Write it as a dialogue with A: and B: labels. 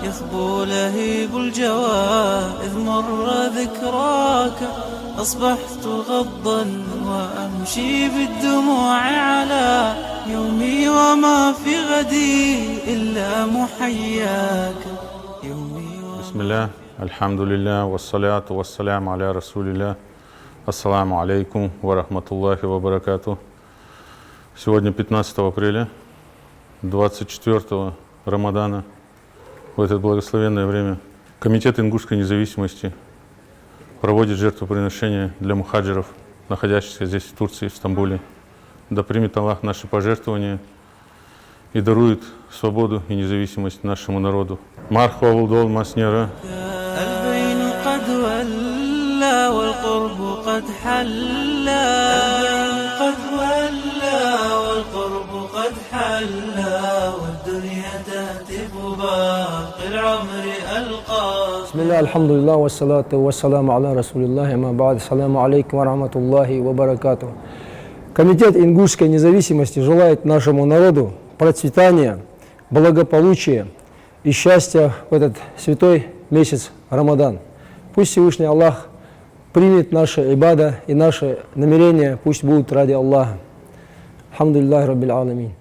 A: يثبو لهيب الجوى إذ مر ذكراك. أصبحت غضا وأمشي بالدموع على يومي وما في غدي إلا محياك.
B: بسم الله، الحمد لله، والصلاة والسلام على رسول الله. Ассаламу алейкум ва рахматуллахи ва баракату. Сегодня 15 апреля, 24 Рамадана, в это благословенное время, Комитет ингушской независимости проводит жертвоприношение для мухаджиров, находящихся здесь, в Турции, в Стамбуле. Да примет Аллах наши пожертвования и дарует свободу и независимость нашему народу. Мархва вулдол маснера.
A: والقرب قد حلا قد ولى والقرب قد حلا والدنيا تهتف باقي العمر ألقى.
C: بسم الله الحمد لله والصلاة والسلام على رسول الله. أما بعد, السلامу алейкум ва рахматуллахи ва баракату. Комитет ингушской независимости желает нашему народу процветания, благополучия и счастья в этот святой месяц Рамадан. Пусть Всевышний Аллах примет наши ибада и наши намерения, пусть будут ради Аллаха. Алхамдулиллахи раббил аламин.